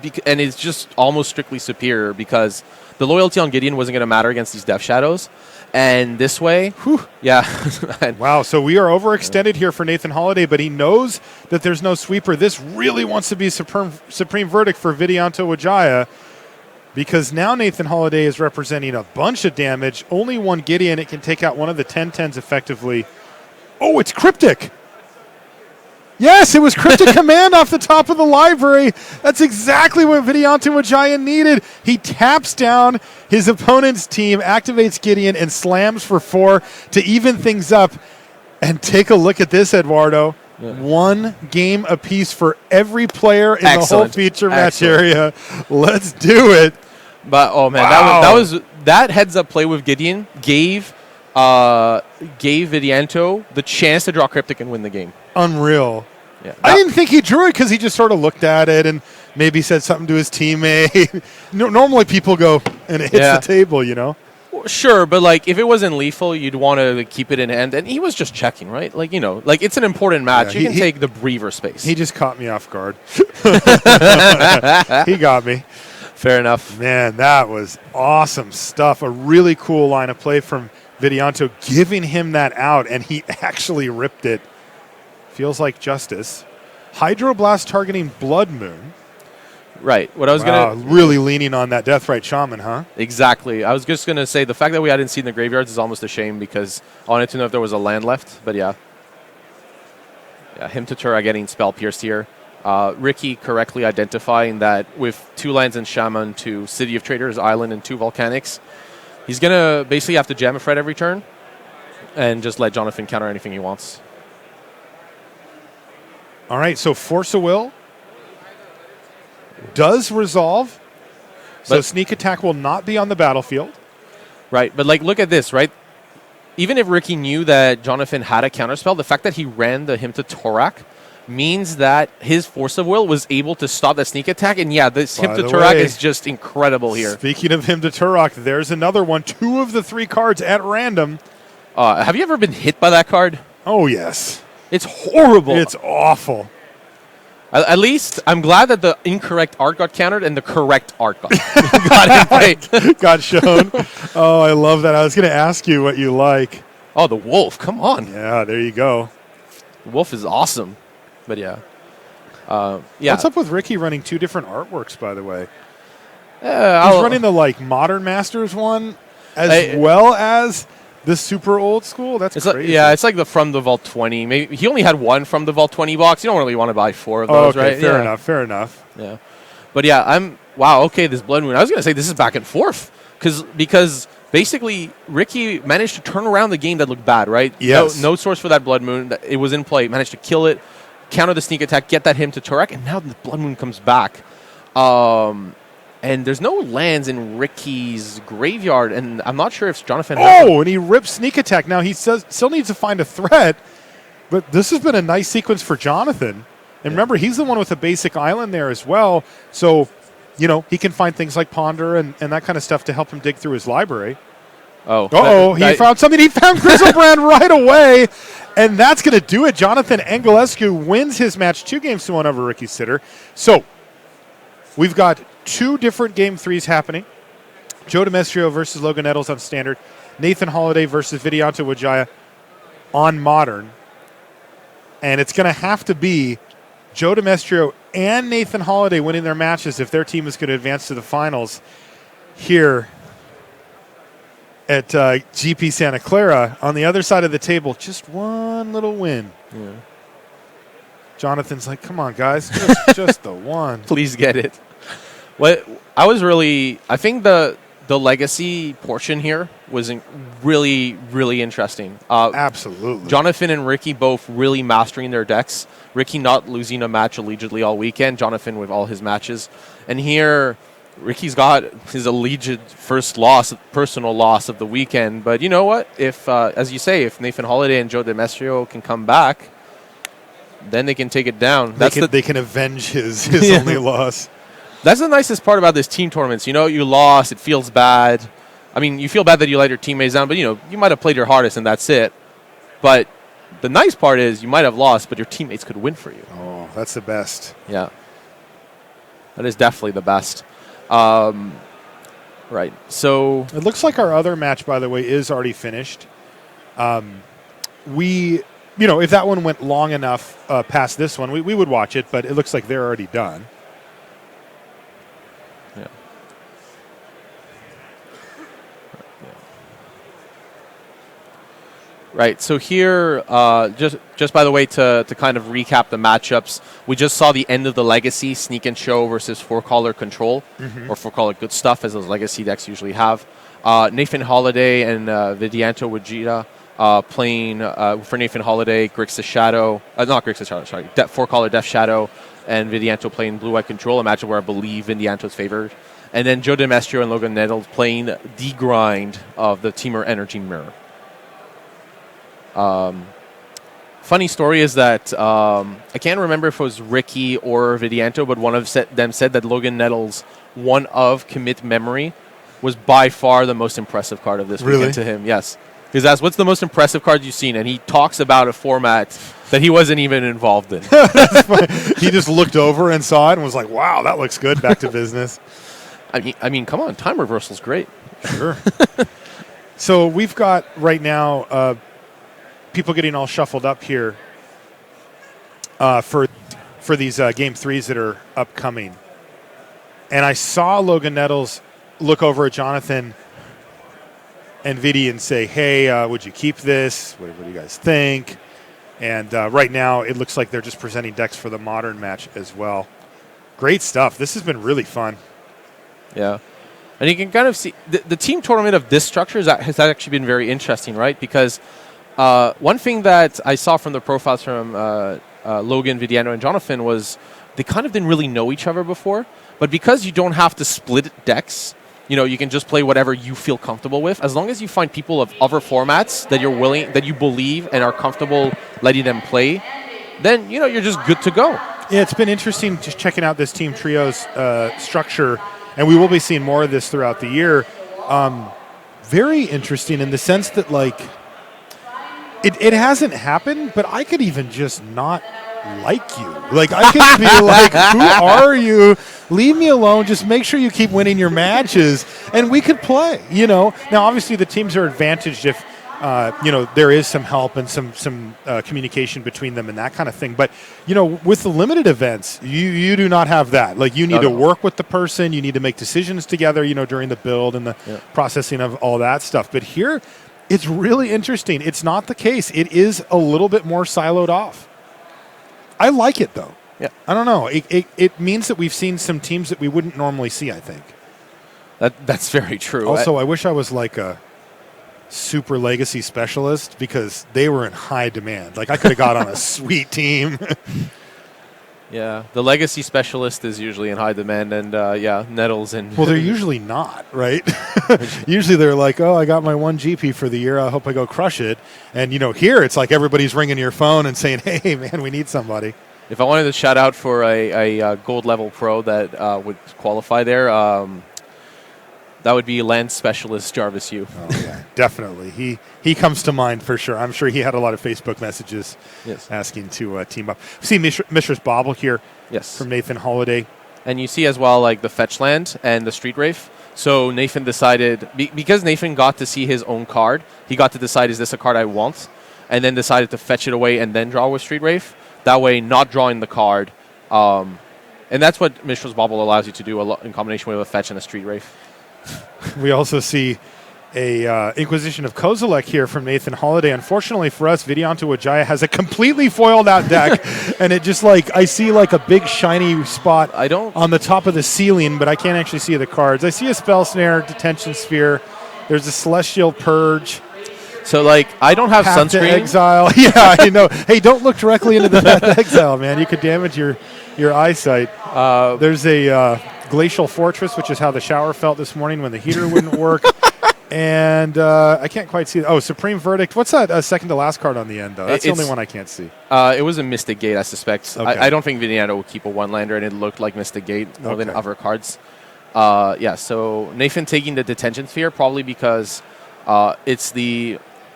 it's just almost strictly superior because the loyalty on Gideon wasn't going to matter against these Death Shadows. And this way, Wow, so we are overextended here for Nathan Holiday, but he knows that there's no sweeper. This really wants to be Supreme Verdict for Vidianto Wijaya, because now Nathan Holiday is representing a bunch of damage. Only one Gideon. It can take out one of the 10/10s effectively. Oh, it's Cryptic. Yes, it was Cryptic Command off the top of the library. That's exactly what Vidianto Wijaya needed. He taps down his opponent's team, activates Gideon, and slams for 4 to even things up. And take a look at this, Eduardo. Yeah. 1 game apiece for every player in the whole feature match area. Let's do it. But oh man, wow. that heads up play with Gideon gave Vidianto the chance to draw Cryptic and win the game. Unreal. Yeah, I didn't think he drew it because he just sort of looked at it and maybe said something to his teammate. Normally people go and it hits the table, you know. Sure, but like if it wasn't lethal, you'd want to keep it in hand. And he was just checking, right? Like, you know, like it's an important match. You can take the breather space. He just caught me off guard. He got me. Fair enough. Man, that was awesome stuff. A really cool line of play from Vidianto, giving him that out, and he actually ripped it. Feels like justice. Hydroblast targeting Blood Moon. Right. What I was really leaning on that Deathrite Shaman, huh? Exactly. I was just gonna say the fact that we hadn't seen the graveyards is almost a shame because I wanted to know if there was a land left. But yeah, him to Tura getting spell pierced here. Ricky correctly identifying that with 2 lands and Shaman to City of Traders Island and 2 Volcanics, he's gonna basically have to jam a Fred every turn and just let Jonathan counter anything he wants. All right. So Force of Will does resolve, so sneak attack will not be on the battlefield. Right, but like look at this, right? Even if Ricky knew that Jonathan had a counterspell, the fact that he ran him to Torak means that his Force of Will was able to stop that sneak attack. And yeah, this him to Torak is just incredible here. Speaking of him to Torak, there's another one. 2 of the 3 cards at random. Have you ever been hit by that card? Oh, yes. It's horrible. It's awful. At least I'm glad that the incorrect art got countered and the correct art got got shown. Oh, I love that. I was going to ask you what you like. Oh, the wolf. Come on. Yeah, there you go. The wolf is awesome. But yeah. What's up with Ricky running 2 different artworks, by the way? He's running the like Modern Masters one as well as This super old school? That's It's crazy. it's like the From the Vault 20. Maybe he only had one From the Vault 20 box. You don't really want to buy 4 of those, okay, right? Fair enough. Yeah. But yeah, okay, this Blood Moon. I was going to say this is back and forth because basically Ricky managed to turn around the game that looked bad, right? Yes. No source for that Blood Moon. It was in play. Managed to kill it, counter the sneak attack, get that him to Turek, and now the Blood Moon comes back. And there's no lands in Ricky's graveyard, and I'm not sure if Jonathan has and he rips sneak attack. Now he still needs to find a threat, but this has been a nice sequence for Jonathan. And remember, he's the one with a basic island there as well. So, he can find things like Ponder and that kind of stuff to help him dig through his library. He found something. He found Griselbrand right away, and that's going to do it. Jonathan Anghelescu wins his match 2-1 over Ricky Sidher. So, we've got 2 different Game 3s happening. Joe Demestrio versus Logan Nettles on Standard. Nathan Holiday versus Vidianto Wijaya on Modern. And it's going to have to be Joe Demestrio and Nathan Holiday winning their matches if their team is going to advance to the finals here at GP Santa Clara. On the other side of the table, just one little win. Yeah. Jonathan's like, come on, guys, just the one. Please get it. I think the legacy portion here was really, really interesting. Absolutely. Jonathan and Ricky both really mastering their decks. Ricky not losing a match allegedly all weekend. Jonathan with all his matches. And here, Ricky's got his alleged first personal loss of the weekend. But you know what? If, as you say, if Nathan Holiday and Joe Demestrio can come back, then they can take it down. They can avenge his only loss. That's the nicest part about this team tournaments. You lost. It feels bad. I mean, you feel bad that you let your teammates down, but, you might have played your hardest and that's it. But the nice part is you might have lost, but your teammates could win for you. Oh, that's the best. Yeah. That is definitely the best. Right. So it looks like our other match, by the way, is already finished. If that one went long enough past this one, we would watch it, but it looks like they're already done. Yeah. Right. So here, just by the way, to kind of recap the matchups, we just saw the end of the Legacy Sneak and Show versus 4-Color Control, or 4-Color Good Stuff, as those Legacy decks usually have. Nathan Holiday and Vidianto Wijaya playing for Nathan Holiday, Grixis Shadow, not Grixis Shadow, sorry, 4-Color Death Shadow, and Vidianto playing Blue-White Control, a matchup where I believe Vidianto's favored. And then Joe Demestrio and Logan Nettles playing the grind of the Teamer Energy Mirror. Funny story is that I can't remember if it was Ricky or Vidianto, but one of them said that Logan Nettles' one of Commit Memory was by far the most impressive card of this weekend to him. Yes. He's asked, what's the most impressive card you've seen? And he talks about a format that he wasn't even involved in. He just looked over and saw it and was like, wow, that looks good. Back to business. I mean, come on. Time reversal's great. Sure. So we've got right now people getting all shuffled up here for these Game 3s that are upcoming. And I saw Logan Nettles look over at Jonathan and Vidi and say, hey, would you keep this? What do you guys think? And right now it looks like they're just presenting decks for the Modern match as well. Great stuff. This has been really fun. Yeah. And you can kind of see the team tournament of this structure has actually been very interesting, right? Because one thing that I saw from the profiles from Logan, Vidianto, and Jonathan was they kind of didn't really know each other before. But because you don't have to split decks, you can just play whatever you feel comfortable with. As long as you find people of other formats that that you believe and are comfortable letting them play, then, you're just good to go. Yeah, it's been interesting just checking out this Team Trios structure, and we will be seeing more of this throughout the year. Very interesting in the sense that, it hasn't happened, but I could even just not like you. I could be like, who are you? Leave me alone. Just make sure you keep winning your matches, and we could play, Now, obviously, the teams are advantaged if, there is some help and some communication between them and that kind of thing. But, with the limited events, you do not have that. You need to work with the person. You need to make decisions together, during the build and the processing of all that stuff. But here, It's really interesting. It's not the case. It is a little bit more siloed off. I like it, though. Yeah. I don't know. It means that we've seen some teams that we wouldn't normally see, I think. That's very true. Also, I wish I was like a super legacy specialist because they were in high demand. Like, I could have got on a sweet team. Yeah, the legacy specialist is usually in high demand, and Nettles and Well, they're usually not, right? Usually they're like, oh, I got my 1 GP for the year. I hope I go crush it. And, here it's like everybody's ringing your phone and saying, hey, man, we need somebody. If I wanted to shout out for a gold level pro that would qualify there, that would be land specialist Jarvis Yu. Oh, yeah, definitely. He comes to mind for sure. I'm sure he had a lot of Facebook messages asking to team up. See Mishra's Bobble here from Nathan Holiday. And you see as well like the fetch land and the street wraith. So Nathan decided, because Nathan got to see his own card, he got to decide, is this a card I want? And then decided to fetch it away and then draw with street wraith. That way, not drawing the card. And that's what Mishra's Bobble allows you to do in combination with a fetch and a street wraith. We also see a Inquisition of Kozilek here from Nathan Holiday. Unfortunately for us, Vidianto Wijaya has a completely foiled out deck, and it just I see like a big shiny spot on the top of the ceiling, but I can't actually see the cards. I see a Spell Snare, Detention Sphere. There's a Celestial Purge. So, I don't have Path to sunscreen. Exile. Yeah, I know. Hey, don't look directly into the Path to Exile, man. You could damage your eyesight. There's a Glacial Fortress, which is how the shower felt this morning when the heater wouldn't work. And I can't quite see. Oh, Supreme Verdict. What's that second to last card on the end, though? That's the only one I can't see. It was a Mystic Gate, I suspect. Okay. I don't think Vidianto will keep a one-lander, and it looked like Mystic Gate more than other cards. So Nathan taking the Detention Sphere, probably because it's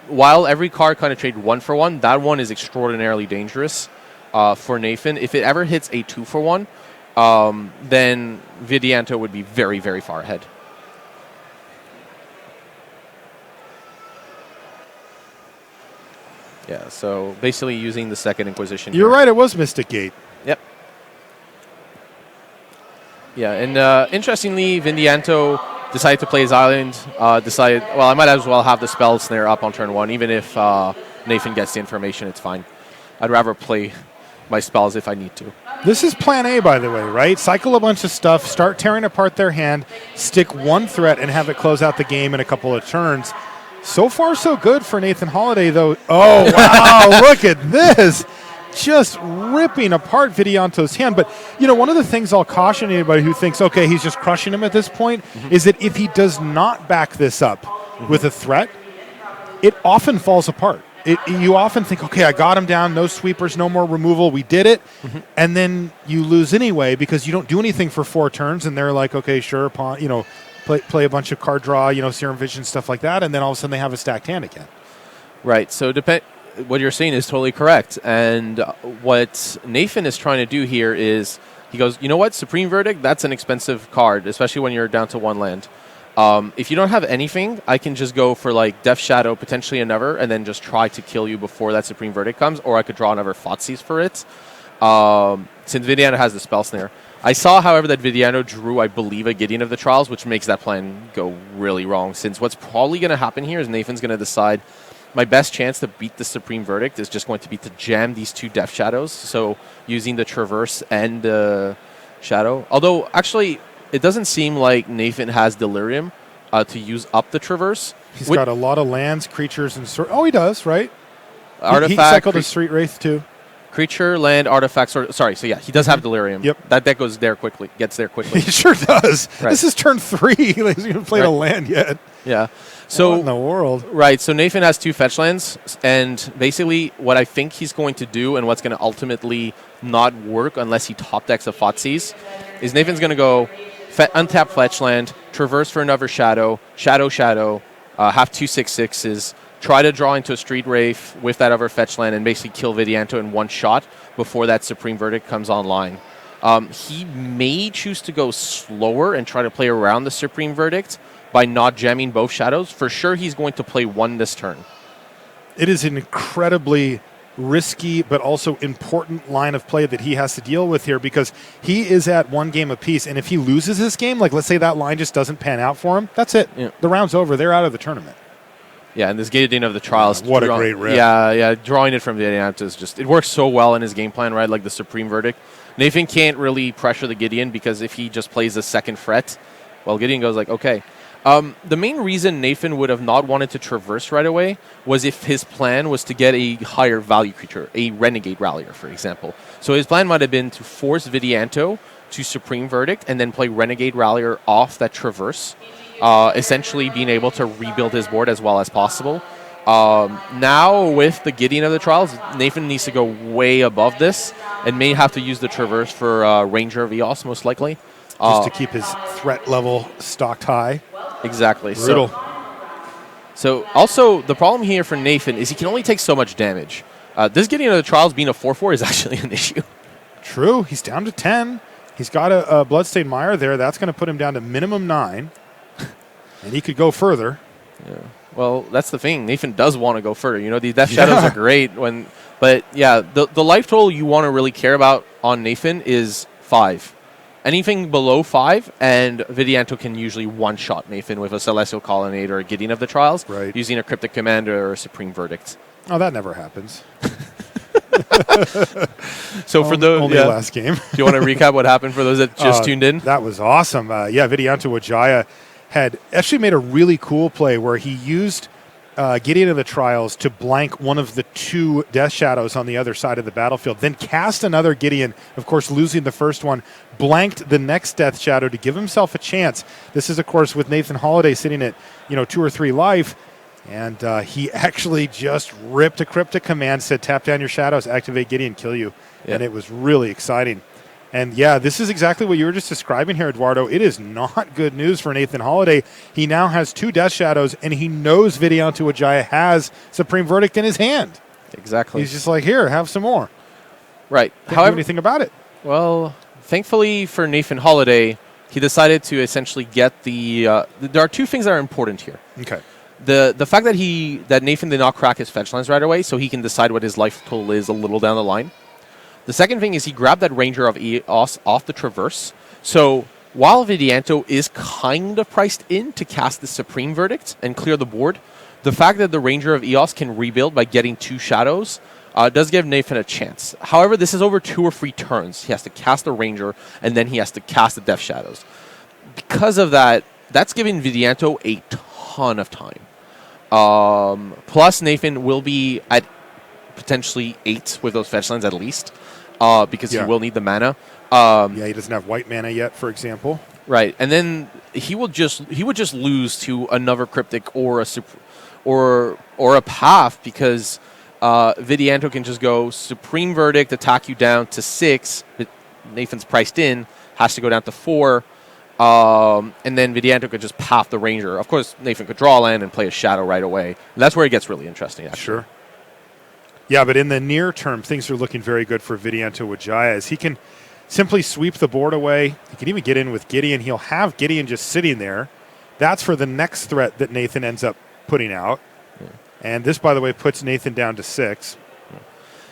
while every card kind of trade 1-for-1, that one is extraordinarily dangerous for Nathan. If it ever hits a 2-for-1, then Vidianto would be very, very far ahead. Yeah, so basically using the second Inquisition. You're right, it was Mystic Gate. Yep. Yeah, and interestingly, Vidianto decided to play his island, I might as well have the Spell Snare up on turn 1, even if Nathan gets the information, it's fine. I'd rather play my spells if I need to. This is plan A, by the way, right? Cycle a bunch of stuff, start tearing apart their hand, stick one threat, and have it close out the game in a couple of turns. So far, so good for Nathan Holiday, though. Oh, wow, look at this. Just ripping apart Vidianto's hand. But, one of the things I'll caution anybody who thinks, okay, he's just crushing him at this point, is that if he does not back this up with a threat, it often falls apart. You often think, okay, I got him down, no sweepers, no more removal, we did it, and then you lose anyway because you don't do anything for 4 turns, and they're like, okay, sure, pawn, play a bunch of card draw, Serum Vision, stuff like that, and then all of a sudden they have a stacked hand again. Right, so what you're saying is totally correct, and what Nathan is trying to do here is, he goes, you know what, Supreme Verdict, that's an expensive card, especially when you're down to 1 land. If you don't have anything, I can just go for Death Shadow, potentially another, and then just try to kill you before that Supreme Verdict comes, or I could draw another Thoughtseize for it, since Vidianto has the Spell Snare. I saw, however, that Vidianto drew, I believe, a Gideon of the Trials, which makes that plan go really wrong, since what's probably going to happen here is Nathan's going to decide my best chance to beat the Supreme Verdict is just going to be to jam these 2 Death Shadows, so using the Traverse and the Shadow. Although, actually, it doesn't seem like Nathan has Delirium to use up the Traverse. He's got a lot of lands, creatures, and he does, right? Artifact. He cycled a Street Wraith, too. Creature, land, artifact, he does have Delirium. Yep. That deck gets there quickly. He sure does. Right. This is turn 3. He hasn't played a land yet. Yeah. So what in the world? Right, so Nathan has 2 fetch lands, and basically what I think he's going to do and what's going to ultimately not work unless he top decks a Thoughtseize is Nathan's going to go untap fetch land, traverse for another shadow, have 2 6/6s, try to draw into a Street Wraith with that other fetch land and basically kill Vidianto in one shot before that Supreme Verdict comes online. He may choose to go slower and try to play around the Supreme Verdict by not jamming both shadows. For sure, he's going to play 1 this turn. It is an incredibly risky but also important line of play that he has to deal with here because he is at 1 game apiece, and if he loses this game, let's say that line just doesn't pan out for him, that's it. Yeah. The round's over. They're out of the tournament. Yeah, and this Gideon of the Trials. What a great rip. Yeah, drawing it from Vidianto is just, it works so well in his game plan, right? Like the Supreme Verdict. Nathan can't really pressure the Gideon because if he just plays the second fret, well, Gideon goes like, okay. The main reason Nathan would have not wanted to traverse right away was if his plan was to get a higher value creature, a Renegade Rallier, for example. So his plan might have been to force Vidianto to Supreme Verdict and then play Renegade Rallier off that traverse, essentially being able to rebuild his board as well as possible. Now, with the Gideon of the Trials, Nathan needs to go way above this and may have to use the traverse for Ranger of Eos, most likely. Just to keep his threat level stocked high. Exactly. Brutal. So also, the problem here for Nathan is he can only take so much damage. This Gideon of the Trials being a 4/4 is actually an issue. True. He's down to 10. He's got a Bloodstained Mire there. That's going to put him down to minimum 9. And he could go further. Yeah. Well, that's the thing. Nathan does want to go further. You know, the Death Shadows are great. But yeah, the life total you want to really care about on Nathan is 5. Anything below 5, and Vidianto can usually one-shot Nathan with a Celestial Colonnade or a Gideon of the Trials, right, using a Cryptic Commander or a Supreme Verdict. Oh, that never happens. So for the only last game. Do you want to recap what happened for those that just tuned in? That was awesome. Vidianto Wijaya had actually made a really cool play where he used Gideon of the Trials to blank one of the 2 Death Shadows on the other side of the battlefield, then cast another Gideon, of course losing the first one, blanked the next Death Shadow to give himself a chance. This is, of course, with Nathan Holiday sitting at 2 or 3 life, and he actually just ripped a Cryptic Command, said tap down your shadows, activate Gideon, kill you. Yeah. And it was really exciting. And yeah, this is exactly what you were just describing here, Eduardo. It is not good news for Nathan Holiday. He now has 2 Death Shadows, and he knows Vidianto Wijaya has Supreme Verdict in his hand. Exactly. He's just like, here, have some more. Right. Can't do anything about it. Well, thankfully for Nathan Holiday, he decided to essentially get the... there are 2 things that are important here. Okay. The fact that Nathan did not crack his fetch lines right away, so he can decide what his life total is a little down the line. The second thing is he grabbed that Ranger of Eos off the Traverse. So while Vidianto is kind of priced in to cast the Supreme Verdict and clear the board, the fact that the Ranger of Eos can rebuild by getting 2 shadows does give Nathan a chance. However, this is over 2 or 3 turns. He has to cast the Ranger, and then he has to cast the Death Shadows. Because of that, that's giving Vidianto a ton of time. Plus, Nathan will be at potentially 8 with those fetch lines at least. Because he will need the mana. He doesn't have white mana yet, for example. Right, and then he would just lose to another Cryptic or a Path because Vidianto can just go Supreme Verdict, attack you down to 6. Nathan's priced in, has to go down to 4, and then Vidianto could just Path the Ranger. Of course, Nathan could draw land and play a Shadow right away. And that's where it gets really interesting, actually. Sure. Yeah, but in the near term, things are looking very good for Vidianto Wijaya as he can simply sweep the board away. He can even get in with Gideon. He'll have Gideon just sitting there. That's for the next threat that Nathan ends up putting out. Yeah. And this, by the way, puts Nathan down to 6.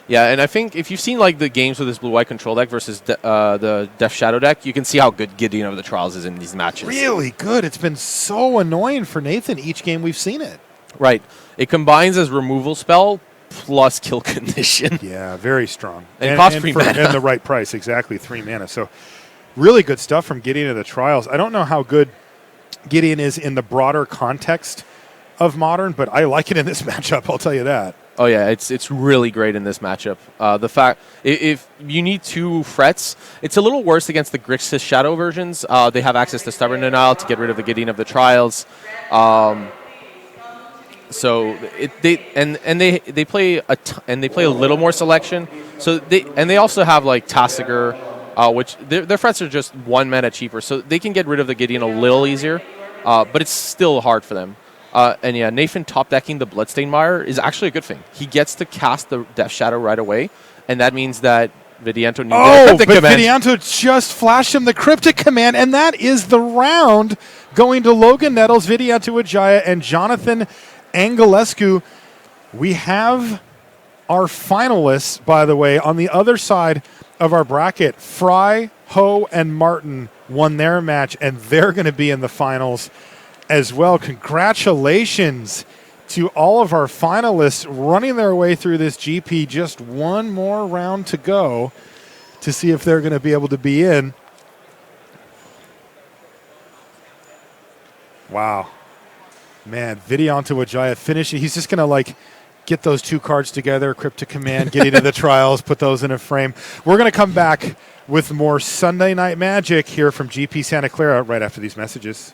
Yeah, and I think if you've seen like the games with this blue-white control deck versus the Death Shadow deck, you can see how good Gideon of the Trials is in these matches. Really good. It's been so annoying for Nathan each game we've seen it. Right. It combines as removal spell plus kill condition. Yeah, very strong. And cost 3 mana. And the right price, exactly, 3 mana. So really good stuff from Gideon of the Trials. I don't know how good Gideon is in the broader context of Modern, but I like it in this matchup, I'll tell you that. Oh, yeah, it's really great in this matchup. The fact, if you need 2 frets, it's a little worse against the Grixis Shadow versions. They have access to Stubborn Denial to get rid of the Gideon of the Trials. So they play a little more selection. So they also have like Tasigur, which their frets are just 1 mana cheaper, so they can get rid of the Gideon a little easier. But it's still hard for them. And yeah, Nathan top decking the Bloodstained Mire is actually a good thing. He gets to cast the Death Shadow right away, and that means that Vidianto needs a Cryptic Command. Vidianto just flashed him the Cryptic Command, and that is the round going to Logan Nettles, Vidianto Wijaya, and Jonathan Anghelescu. We have our finalists, by the way, on the other side of our bracket. Fry, Ho, and Martin won their match, and they're going to be in the finals as well. Congratulations to all of our finalists running their way through this GP. Just one more round to go to see if they're going to be able to be in. Wow. Man, Vidianto Wijaya finishing. He's just going to get those two cards together, Cryptic Command, get into the trials, put those in a frame. We're going to come back with more Sunday Night Magic here from GP Santa Clara right after these messages.